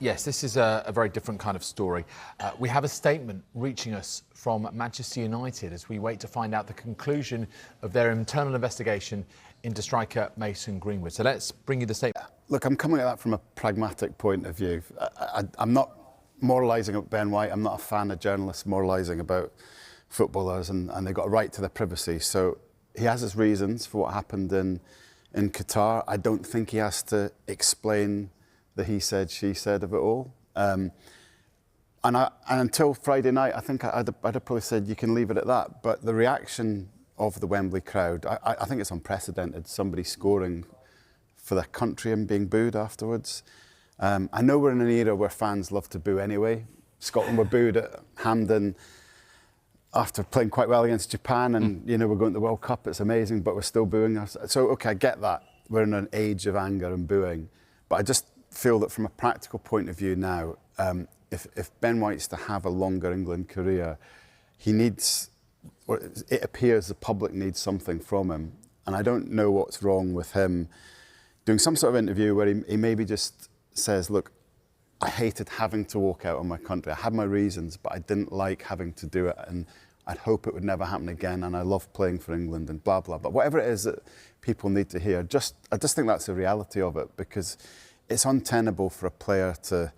Yes, this is a very different kind of story. We have a statement reaching us from Manchester United as we wait to find out the conclusion of their internal investigation into striker Mason Greenwood. So let's bring you the statement. Look, I'm coming at that from a pragmatic point of view. I'm not moralising about Ben White. I'm not a fan of journalists moralising about footballers, and they've got a right to their privacy. So he has his reasons for what happened in Qatar. I don't think he has to explain the he said, she said of it all. And until Friday night, I think I'd have probably said you can leave it at that. But the reaction of the Wembley crowd, I think it's unprecedented. Somebody scoring for their country and being booed afterwards. I know we're in an era where fans love to boo anyway. Scotland were booed at Hampden after playing quite well against Japan, and you know, we're going to the World Cup, it's amazing, but we're still booing us. So okay, I get that. We're in an age of anger and booing. But I just feel that from a practical point of view now, if Ben White's to have a longer England career, he needs, or it appears the public needs something from him. And I don't know what's wrong with him doing some sort of interview where he maybe just says, look, I hated having to walk out on my country. I had my reasons, but I didn't like having to do it. And I'd hope it would never happen again. And I love playing for England and blah, blah. But whatever it is that people need to hear, I just think that's the reality of it, because it's untenable for a player to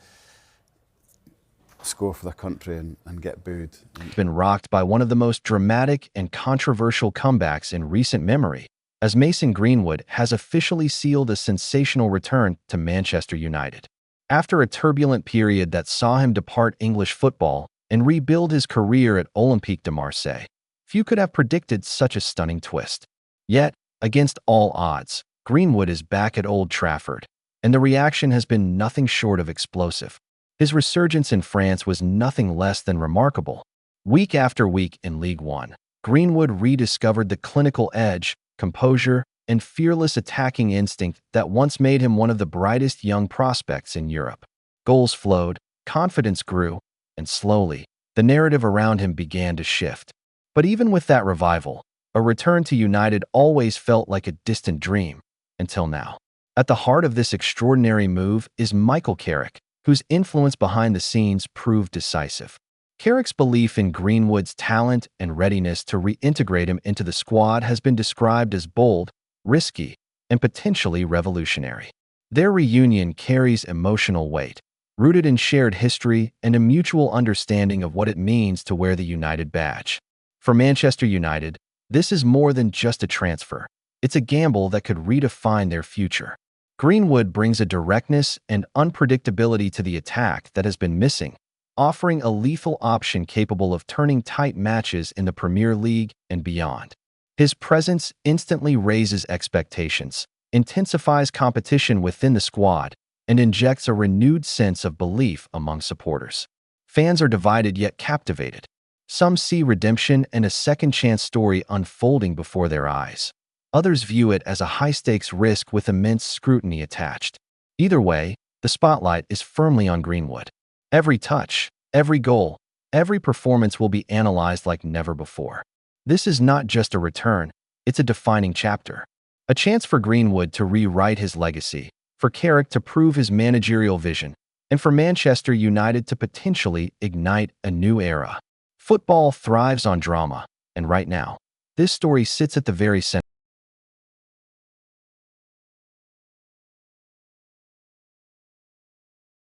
score for their country and get booed. Been rocked by one of the most dramatic and controversial comebacks in recent memory, as Mason Greenwood has officially sealed a sensational return to Manchester United. After a turbulent period that saw him depart English football and rebuild his career at Olympique de Marseille, few could have predicted such a stunning twist. Yet, against all odds, Greenwood is back at Old Trafford, and the reaction has been nothing short of explosive. His resurgence in France was nothing less than remarkable. Week after week in League One, Greenwood rediscovered the clinical edge, composure, and fearless attacking instinct that once made him one of the brightest young prospects in Europe. Goals flowed, confidence grew, and slowly, the narrative around him began to shift. But even with that revival, a return to United always felt like a distant dream, until now. At the heart of this extraordinary move is Michael Carrick, whose influence behind the scenes proved decisive. Carrick's belief in Greenwood's talent and readiness to reintegrate him into the squad has been described as bold, risky, and potentially revolutionary. Their reunion carries emotional weight, rooted in shared history and a mutual understanding of what it means to wear the United badge. For Manchester United, this is more than just a transfer. It's a gamble that could redefine their future. Greenwood brings a directness and unpredictability to the attack that has been missing, offering a lethal option capable of turning tight matches in the Premier League and beyond. His presence instantly raises expectations, intensifies competition within the squad, and injects a renewed sense of belief among supporters. Fans are divided yet captivated. Some see redemption and a second-chance story unfolding before their eyes. Others view it as a high-stakes risk with immense scrutiny attached. Either way, the spotlight is firmly on Greenwood. Every touch, every goal, every performance will be analyzed like never before. This is not just a return, it's a defining chapter. A chance for Greenwood to rewrite his legacy, for Carrick to prove his managerial vision, and for Manchester United to potentially ignite a new era. Football thrives on drama, and right now, this story sits at the very center